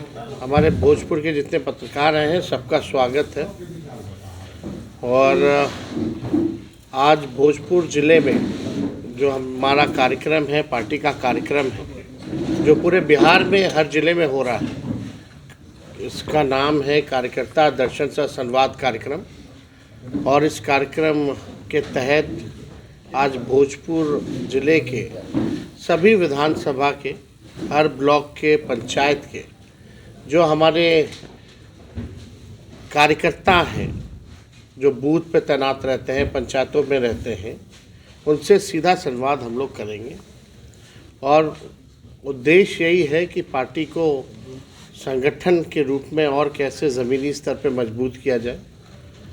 हमारे भोजपुर के जितने पत्रकार हैं सबका स्वागत है। और आज भोजपुर ज़िले में जो हमारा कार्यक्रम है, पार्टी का कार्यक्रम है, जो पूरे बिहार में हर ज़िले में हो रहा है, इसका नाम है कार्यकर्ता दर्शन सह संवाद कार्यक्रम। और इस कार्यक्रम के तहत आज भोजपुर ज़िले के सभी विधानसभा के हर ब्लॉक के पंचायत के जो हमारे कार्यकर्ता हैं, जो बूथ पे तैनात रहते हैं, पंचायतों में रहते हैं, उनसे सीधा संवाद हम लोग करेंगे। और उद्देश्य यही है कि पार्टी को संगठन के रूप में और कैसे ज़मीनी स्तर पे मजबूत किया जाए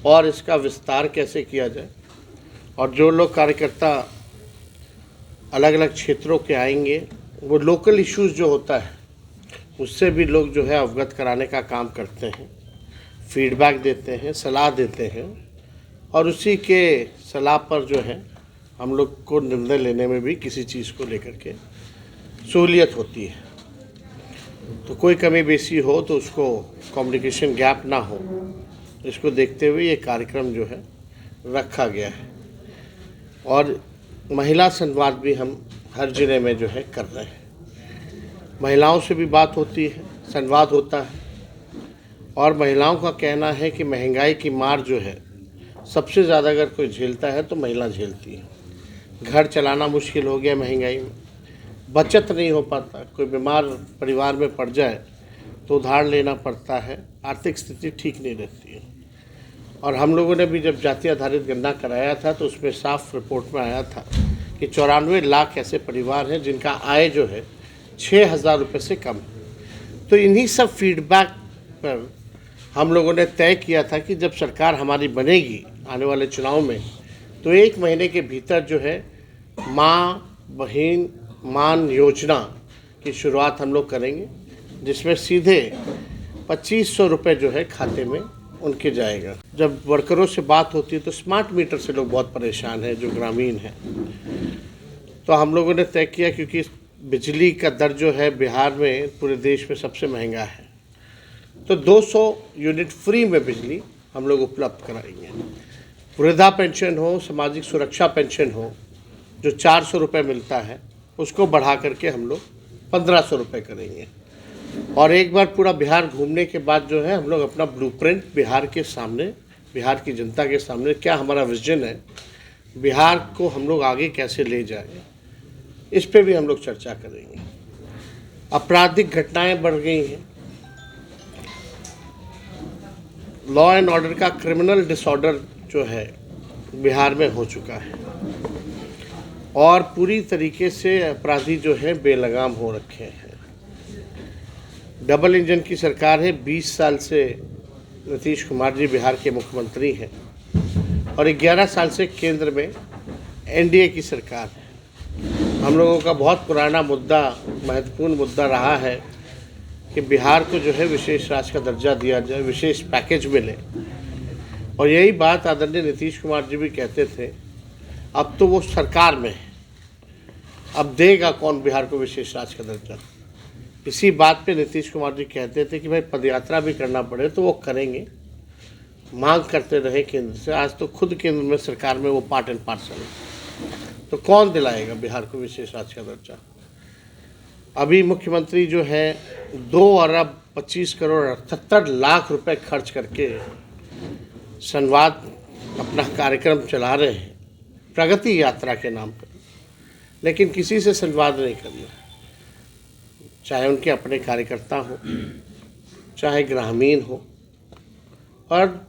और इसका विस्तार कैसे किया जाए। और जो लोग कार्यकर्ता अलग अलग क्षेत्रों के आएंगे, वो लोकल इश्यूज़ जो होता है उससे भी लोग जो है अवगत कराने का काम करते हैं, फीडबैक देते हैं, सलाह देते हैं, और उसी के सलाह पर जो है हम लोग को निर्णय लेने में भी किसी चीज़ को लेकर के सहूलियत होती है। तो कोई कमी बेसी हो तो उसको कम्युनिकेशन गैप ना हो, इसको देखते हुए ये कार्यक्रम जो है रखा गया है। और महिला संवाद भी हम हर जिले में जो है कर रहे हैं। महिलाओं से भी बात होती है, संवाद होता है। और महिलाओं का कहना है कि महंगाई की मार जो है सबसे ज़्यादा अगर कोई झेलता है तो महिला झेलती है। घर चलाना मुश्किल हो गया महंगाई में, बचत नहीं हो पाता, कोई बीमार परिवार में पड़ जाए तो उधार लेना पड़ता है, आर्थिक स्थिति ठीक नहीं रहती है। और हम लोगों ने भी जब जाति आधारित गणना कराया था तो उसमें साफ रिपोर्ट में आया था कि 94 लाख ऐसे परिवार हैं जिनका आय जो है 6,000 रुपये से कम है। तो इन्हीं सब फीडबैक पर हम लोगों ने तय किया था कि जब सरकार हमारी बनेगी आने वाले चुनाव में, तो 1 महीने के भीतर जो है माँ बहन मान योजना की शुरुआत हम लोग करेंगे, जिसमें सीधे 2,500 रुपये जो है खाते में उनके जाएगा। जब वर्करों से बात होती है तो स्मार्ट मीटर से लोग बहुत परेशान हैं जो ग्रामीण हैं। तो हम लोगों ने तय किया, क्योंकि बिजली का दर जो है बिहार में पूरे देश में सबसे महंगा है, तो 200 यूनिट फ्री में बिजली हम लोग उपलब्ध कराएंगे। वृद्धा पेंशन हो, सामाजिक सुरक्षा पेंशन हो, जो 400 रुपये मिलता है उसको बढ़ा करके हम लोग 1,500 रुपये करेंगे। और एक बार पूरा बिहार घूमने के बाद जो है हम लोग अपना ब्लूप्रिंट बिहार के सामने, बिहार की जनता के सामने, क्या हमारा विजन है, बिहार को हम लोग आगे कैसे ले जाएं, इस पे भी हम लोग चर्चा करेंगे। आपराधिक घटनाएं बढ़ गई हैं, लॉ एंड ऑर्डर का क्रिमिनल डिसऑर्डर जो है बिहार में हो चुका है और पूरी तरीके से अपराधी जो है बेलगाम हो रखे हैं। डबल इंजन की सरकार है, 20 साल से नीतीश कुमार जी बिहार के मुख्यमंत्री हैं और 11 साल से केंद्र में एनडीए की सरकार है। हम लोगों का बहुत पुराना मुद्दा, महत्वपूर्ण मुद्दा रहा है कि बिहार को जो है विशेष राज्य का दर्जा दिया जाए, विशेष पैकेज मिले। और यही बात आदरणीय नीतीश कुमार जी भी कहते थे। अब तो वो सरकार में है, अब देगा कौन बिहार को विशेष राज्य का दर्जा। इसी बात पे नीतीश कुमार जी कहते थे कि भाई पदयात्रा भी करना पड़े तो वो करेंगे, मांग करते रहे केंद्र से। आज तो खुद केंद्र में सरकार में वो पार्ट एंड पार्सल है, तो कौन दिलाएगा बिहार को विशेष राज्य का दर्जा। अभी मुख्यमंत्री जो है 2 अरब 25 करोड़ 78 लाख रुपए खर्च करके संवाद अपना कार्यक्रम चला रहे हैं प्रगति यात्रा के नाम पर, लेकिन किसी से संवाद नहीं करना, चाहे उनके अपने कार्यकर्ता हो, चाहे ग्रामीण हो। और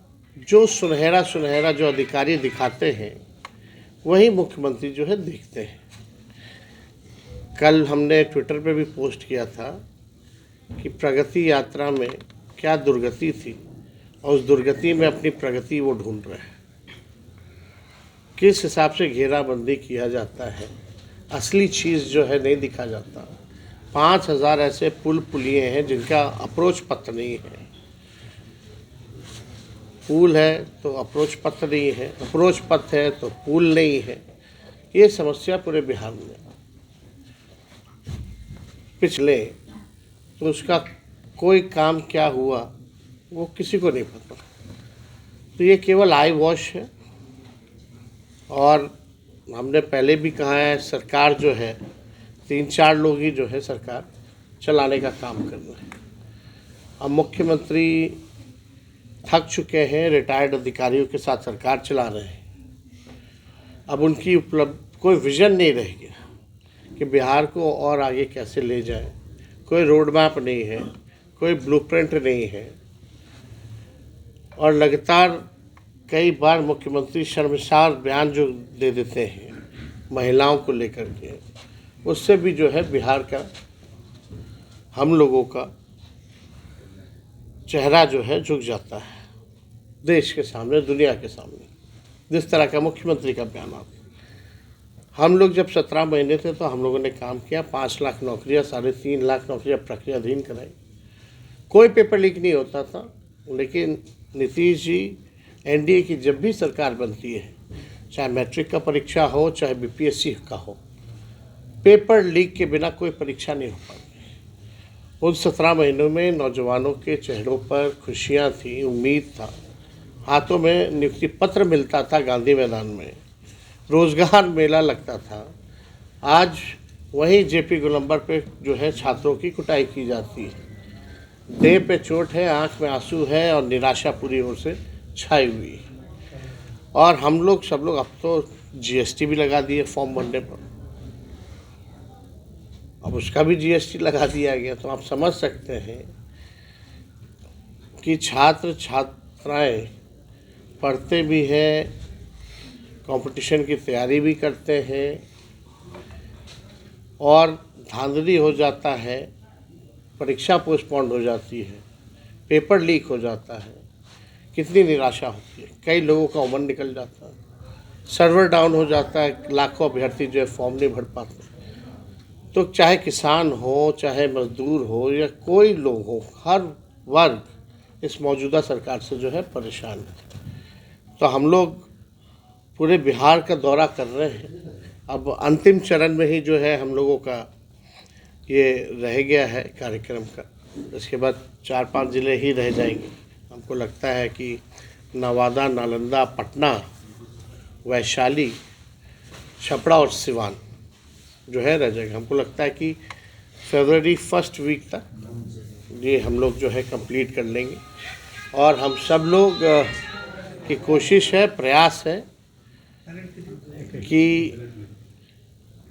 जो सुनहरा जो अधिकारी दिखाते हैं वही मुख्यमंत्री जो है देखते हैं। कल हमने ट्विटर पे भी पोस्ट किया था कि प्रगति यात्रा में क्या दुर्गति थी और उस दुर्गति में अपनी प्रगति वो ढूंढ रहे हैं। किस हिसाब से घेराबंदी किया जाता है, असली चीज़ जो है नहीं दिखा जाता। 5,000 ऐसे पुल पुलिये हैं जिनका अप्रोच पथ नहीं है। पुल है तो अप्रोच पथ नहीं है, अप्रोच पथ है तो पुल नहीं है। ये समस्या पूरे बिहार में पिछले तो उसका कोई काम क्या हुआ वो किसी को नहीं पता। तो ये केवल आई वॉश है। और हमने पहले भी कहा है, सरकार जो है 3-4 लोग ही जो है सरकार चलाने का काम कर रहे हैं। अब मुख्यमंत्री थक चुके हैं, रिटायर्ड अधिकारियों के साथ सरकार चला रहे हैं। अब उनकी उपलब्ध कोई विजन नहीं रह गया कि बिहार को और आगे कैसे ले जाए। कोई रोड मैप नहीं है, कोई ब्लूप्रिंट नहीं है। और लगातार कई बार मुख्यमंत्री शर्मसार बयान जो दे देते हैं महिलाओं को लेकर के, उससे भी जो है बिहार का, हम लोगों का चेहरा जो है झुक जाता है देश के सामने, दुनिया के सामने। जिस तरह का मुख्यमंत्री का बयान आता है। हम लोग जब 17 महीने थे तो हम लोगों ने काम किया, 5 लाख नौकरियाँ, 3.5 लाख नौकरियाँ प्रक्रियाधीन कराई। कोई पेपर लीक नहीं होता था। लेकिन नीतीश जी, एनडीए की जब भी सरकार बनती है, चाहे मैट्रिक का परीक्षा हो, चाहे बीपीएससी का हो, पेपर लीक के बिना कोई परीक्षा नहीं हो पाती। उन 17 महीनों में नौजवानों के चेहरों पर खुशियाँ थी, उम्मीद था, हाथों में नियुक्ति पत्र मिलता था, गांधी मैदान में रोजगार मेला लगता था। आज वहीं जेपी गोलंबर पे जो है छात्रों की कुटाई की जाती है। देह पे चोट है, आंख में आंसू है और निराशा पूरी ओर से छाई हुई है। और हम लोग सब लोग अब तो जीएसटी भी लगा दिए फॉर्म भरने पर, अब उसका भी जीएसटी लगा दिया गया। तो आप समझ सकते हैं कि छात्र छात्राएं पढ़ते भी हैं, कंपटीशन की तैयारी भी करते हैं और धांधली हो जाता है, परीक्षा पोस्टपोन्ड हो जाती है, पेपर लीक हो जाता है, कितनी निराशा होती है। कई लोगों का उमर निकल जाता है, सर्वर डाउन हो जाता है, लाखों अभ्यर्थी जो है फॉर्म नहीं भर पाते। तो चाहे किसान हो, चाहे मजदूर हो या कोई लोग हो, हर वर्ग इस मौजूदा सरकार से जो है परेशान है। तो हम लोग पूरे बिहार का दौरा कर रहे हैं। अब अंतिम चरण में ही जो है हम लोगों का ये रह गया है कार्यक्रम का। इसके बाद 4-5 ज़िले ही रह जाएंगे। हमको लगता है कि नवादा, नालंदा, पटना, वैशाली, छपरा और सिवान जो है रह जाएगा। हमको लगता है कि फरवरी 1 वीक तक ये हम लोग जो है कंप्लीट कर लेंगे। और हम सब लोग की कोशिश है, प्रयास है कि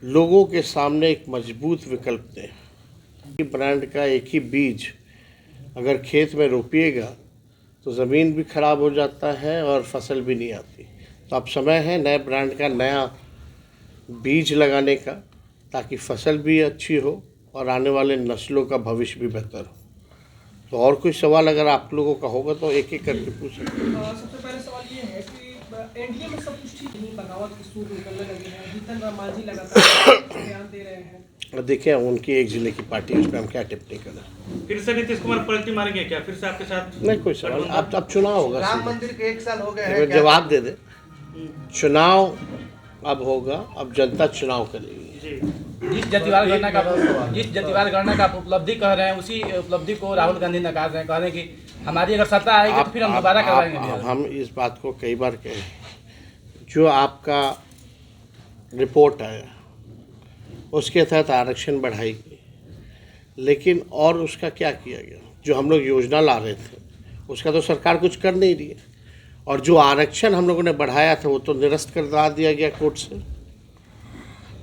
लोगों के सामने एक मजबूत विकल्प दें। ब्रांड का एक ही बीज अगर खेत में रोपिएगा तो ज़मीन भी खराब हो जाता है और फसल भी नहीं आती। तो अब समय है नए ब्रांड का नया बीज लगाने का, ताकि फसल भी अच्छी हो और आने वाले नस्लों का भविष्य भी बेहतर हो। तो और कोई सवाल अगर आप लोगों का होगा तो एक एक करके पूछ सकते हैं। सबसे पहले सवाल ये है कि एनडीए में सब कुछ ठीक नहीं, बगावत के सूर निकलने लगे हैं, जीतन राम मांझी लगातार बयान दे रहे हैं। देखिए, उनकी एक जिले की पार्टी है, उस पर हम क्या टिप्पणी करें। फिर से नीतीश कुमार पलटी मारेंगे क्या? फिर से आपके साथ नहीं, कोई सवाल। अब चुनाव होगा, राम मंदिर के 1 साल हो गए हैं, जवाब दे दे। चुनाव अब होगा, अब जनता चुनाव करेगी। जिस जतिवार गणना का आप उपलब्धि कह रहे हैं, उसी उपलब्धि को राहुल गांधी नकार रहे हैं, कह रहे हैं कि हमारी अगर सत्ता आएगी तो फिर हम दोबारा करवाएंगे। हम इस बात को कई बार कहे, जो आपका रिपोर्ट आया उसके तहत आरक्षण बढ़ाई गई, लेकिन और उसका क्या किया गया? जो हम लोग योजना ला रहे थे उसका तो सरकार कुछ कर नहीं रही है। और जो आरक्षण हम लोगों ने बढ़ाया था वो तो निरस्त कर दिया गया कोर्ट से।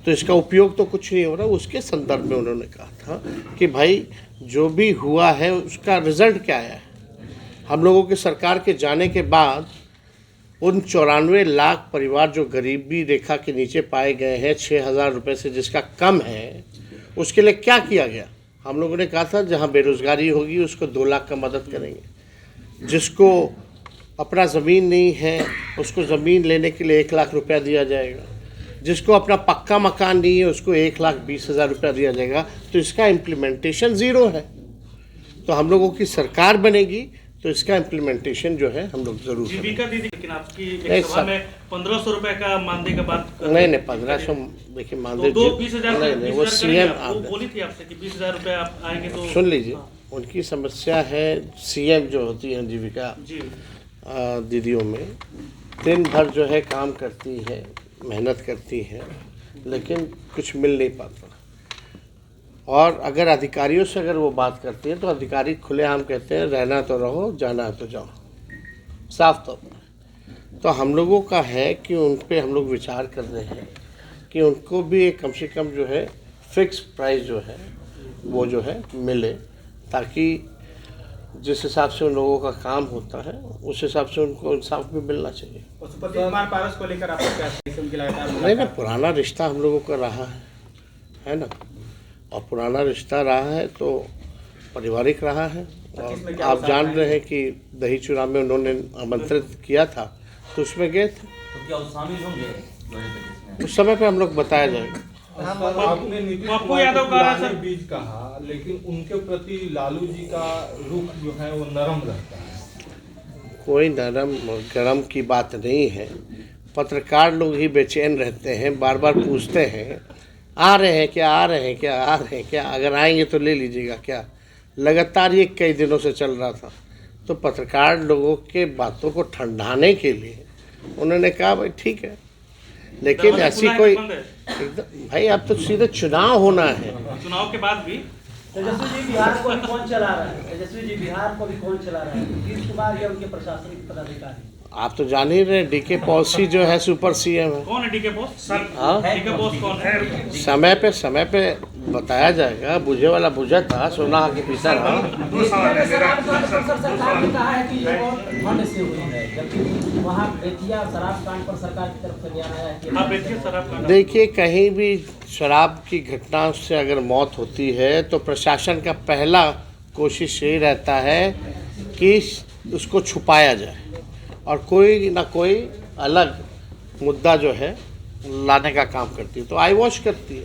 तो इसका उपयोग तो कुछ नहीं हो रहा। उसके संदर्भ में उन्होंने कहा था कि भाई जो भी हुआ है उसका रिजल्ट क्या आया है। हम लोगों की सरकार के जाने के बाद उन 94 लाख परिवार जो गरीबी रेखा के नीचे पाए गए हैं, 6,000 रुपये से जिसका कम है, उसके लिए क्या किया गया? हम लोगों ने कहा था जहां बेरोजगारी होगी उसको 2 लाख का मदद करेंगे, जिसको अपना ज़मीन नहीं है उसको ज़मीन लेने के लिए 1 लाख रुपया दिया जाएगा, जिसको अपना पक्का मकान नहीं है उसको 1,20,000 रुपया दिया जाएगा। तो इसका इम्प्लीमेंटेशन ज़ीरो है। तो हम लोगों की सरकार बनेगी तो इसका इम्प्लीमेंटेशन जो है हम लोग जरूर जीविका दीदी, लेकिन आपकी एक सभा में 1,500 रुपए का मानदेय का बात नहीं 1500 देखिए मानदेय तो 20,000 नहीं वो सीएम वो बोली थी आपसे कि 20,000 रुपए आप आएंगे तो सुन लीजिए, उनकी समस्या है सीएम जो होती है जीविका जी दीदियों में, दिन भर जो है काम करती है, मेहनत करती है, लेकिन कुछ मिल नहीं पाता। और अगर अधिकारियों से अगर वो बात करती है तो अधिकारी खुलेआम कहते हैं रहना तो रहो, जाना तो जाओ, साफ तौर पर। तो हम लोगों का है कि उन पे हम लोग विचार कर रहे हैं कि उनको भी एक कम से कम जो है फिक्स प्राइस जो है वो जो है मिले, ताकि जिस हिसाब से उन लोगों का काम होता है उस हिसाब से उनको इंसाफ भी मिलना चाहिए। पशुपति कुमार पारस को लेकर आपको क्या है? उनकी लगातार नहीं ना, पुराना रिश्ता हम लोगों का रहा है ना, और पुराना रिश्ता रहा है तो पारिवारिक रहा है। और आप जान रहे हैं कि दही चूड़ा में उन्होंने आमंत्रित किया था तो उसमें गए थे, तो क्या वो शामिल होंगे? उस समय पे हम लोग बताया जाएगा। आपने नीतीश पप्पू कुमार यादव को का पुराने सर- बीज कहा, लेकिन उनके प्रति लालू जी का रुख जो है वो नरम रहता है। कोई नरम गरम की बात नहीं है। पत्रकार लोग ही बेचैन रहते हैं, बार बार पूछते हैं आ रहे हैं क्या, आ रहे हैं क्या, आ रहे हैं क्या, अगर आएंगे तो ले लीजिएगा क्या। लगातार ये कई दिनों से चल रहा था, तो पत्रकार लोगों के बातों को ठंडाने के लिए उन्होंने कहा भाई ठीक है, लेकिन दरवाजा ऐसी खुला है कोई कि बंद है? एकदम भाई अब तो सीधे चुनाव होना है। चुनाव के बाद भी तेजस्वी जी बिहार को अभी कौन चला रहा है? तेजस्वी जी बिहार को अभी कौन चला रहा है? नीतीश कुमार या उनके प्रशासनिक पदाधिकारी? आप तो जान ही रहे डीके पॉलिसी जो है सुपर सीएम है। कौन है डीके बॉस सर? हाँ, डीके बॉस कौन है? समय पे बताया जाएगा। बुझे वाला बुझा था, सोना के पीछा रहा। शराब कांड पर सर सरकार ने कहा है कि ये बहुत फंड से हुई है, जबकि वहाँ बेतिया शराब कांड पर सरकार की तरफ से बयान आया है कि आप देखिए सर, आप देखिए, कहीं भी शराब की घटना से अगर मौत होती है तो प्रशासन का पहला कोशिश यही रहता है कि उसको छुपाया जाए और कोई ना कोई अलग मुद्दा जो है लाने का काम करती है, तो आई वॉश करती है।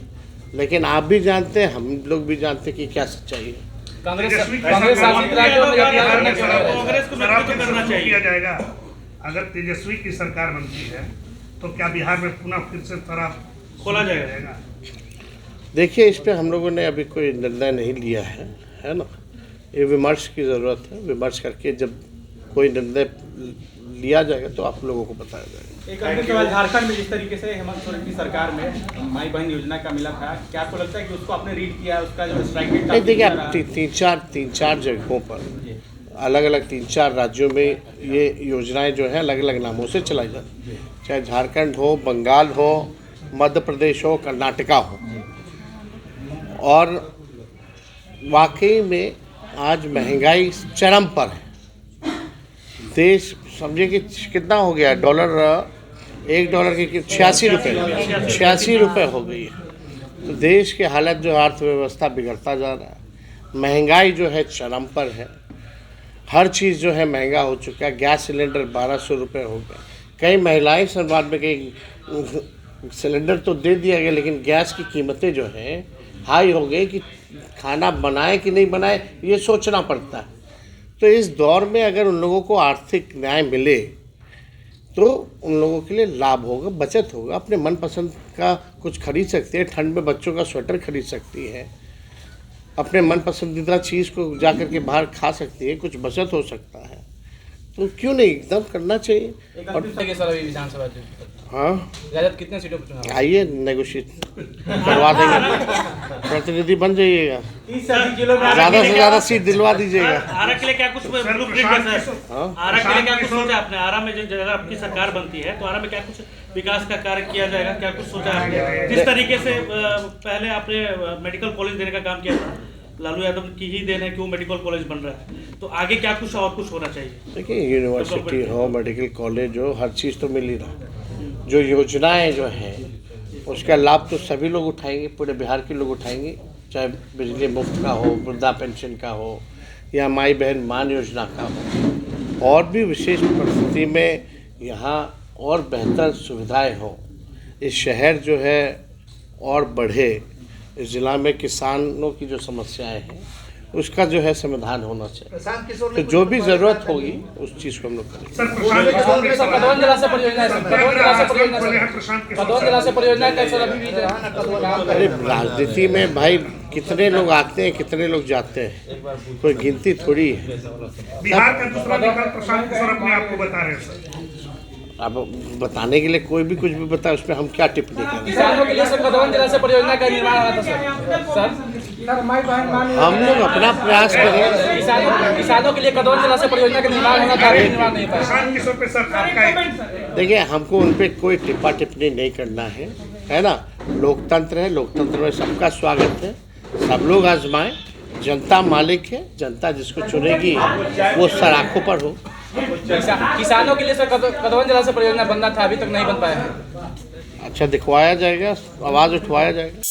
लेकिन आप भी जानते हैं, हम लोग भी जानते हैं कि क्या सच्चाई है। कांग्रेस शासित राज्यों में जातिवाद करना क्यों नहीं रहा? कांग्रेस को शराब नेतृत्व पे करना शुरू चाहिए। किया जाएगा। अगर तेजस्वी की सरकार बनती है तो क्या बिहार में पुनः फिर से शराब खोला जाएगा? देखिए, इस पे हम लोगों ने अभी कोई निर्णय नहीं लिया है ना। ये विमर्श की ज़रूरत है। विमर्श करके जब कोई निर्णय लिया जाएगा तो आप लोगों को बताया जाएगा। एक अंतिम सवाल, झारखंड में जिस तरीके से हेमंत सोरेन की सरकार में माई बहन योजना का मिला था, क्या आपको लगता है कि उसको आपने रीड किया, उसका जो स्ट्राइक रेट नहीं, देखिए, आप तीन चार जगहों पर अलग अलग 3-4 राज्यों में ये योजनाएं जो है अलग अलग नामों से चलाई जाती हैं, चाहे झारखंड हो, बंगाल हो, मध्य प्रदेश हो, कर्नाटका हो। और वाकई में आज महंगाई चरम पर है। देश समझिए कि कितना हो गया डॉलर, $1 की 86 रुपये हो गई है। तो देश की हालत जो है, अर्थव्यवस्था बिगड़ता जा रहा है। महंगाई जो है चरम पर है। हर चीज़ जो है महंगा हो चुका है। गैस सिलेंडर 1200 रुपये हो गया। कई महिलाएं संवाद में कई सिलेंडर तो दे दिया गया, लेकिन गैस की कीमतें जो हैं हाई हो गई कि खाना बनाए कि नहीं बनाए ये सोचना पड़ता है। तो इस दौर में अगर उन लोगों को आर्थिक न्याय मिले तो उन लोगों के लिए लाभ होगा, बचत होगा। अपने मनपसंद का कुछ खरीद सकते हैं, ठंड में बच्चों का स्वेटर खरीद सकती है, अपने मन पसंदीदा चीज़ को जा कर के बाहर खा सकती है, कुछ बचत हो सकता है। तो क्यों नहीं, एकदम करना चाहिए। एक अंतिम सवाल सर, अभी विधानसभा हाँ, राजद कितने सीटों पर चुनाव? आइए नेगोशिएट करवा देंगे, प्रतिनिधि बन जाइएगा, 30 किलो में ज़्यादा से ज़्यादा सीट दिलवा दीजिएगा। आरा के लिए क्या कुछ ब्लूप्रिंट है सर? आरा के लिए क्या कुछ सोचा आपने? आरा में जब अगर आपकी सरकार बनती है तो आरा में क्या कुछ विकास का कार्य किया जाएगा? क्या कुछ सोचा है? जिस तरीके से पहले आपने मेडिकल कॉलेज देने का काम किया था, लालू यादव की ही देन है कि वो मेडिकल कॉलेज बन रहा है, तो आगे क्या कुछ और कुछ होना चाहिए? देखिए, यूनिवर्सिटी हो, मेडिकल कॉलेज हो, हर चीज़ तो मिल ही रहा। जो योजनाएं जो हैं उसका लाभ तो सभी लोग उठाएंगे, पूरे बिहार के लोग उठाएंगे, चाहे बिजली मुफ्त का हो, वृद्धा पेंशन का हो, या माई बहन मान योजना का हो। और भी विशेष परिस्थिति में यहाँ और बेहतर सुविधाएं हो, इस शहर जो है और बढ़े, इस ज़िला में किसानों की जो समस्याएं हैं उसका जो है समाधान होना चाहिए। प्रशांत किशोर तो ने जो भी ज़रूरत होगी उस चीज़ को हम लोग करेंगे। सर प्रशांत किशोर के सवाल कदौन जलाशय परियोजना है सर, कदौन जलाशय परियोजना बोले हैं सर, प्रशांत किशोर कदौन जलाशय परियोजना का सर अभी भी अरे राजनीति में भाई कितने लोग आते हैं कितने लोग जाते हैं, कोई गिनती थोड़ी है। बिहार का दूसरा विकल्प प्रशांत किशोर अपने आप को बता रहे हैं सर। अब बताने के लिए कोई भी कुछ भी बताए उसमें हम क्या टिप्पणी करें। किसानों के लिए सर कदौन जलाशय परियोजना का निर्माण हुआ था सर। हम लोग अपना प्रयास करें। किसानों के लिए कदौन जलाशय परियोजना का निर्माण होना था, निर्माण नहीं पाया। प्रशांत किशोर पे सर आपका एक देखिए हमको उन पर कोई टिप्पा टिप्पणी नहीं करना है ना। लोकतंत्र है, लोकतंत्र में सबका स्वागत है, सब लोग आजमाएं। जनता मालिक है, जनता जिसको चुनेगी वो सराखों पर हो। किसानों के लिए सर कदौन जलाशय परियोजना बनना था, अभी तक नहीं बन पाया है। अच्छा दिखवाया जाएगा, आवाज़ उठवाया जाएगा।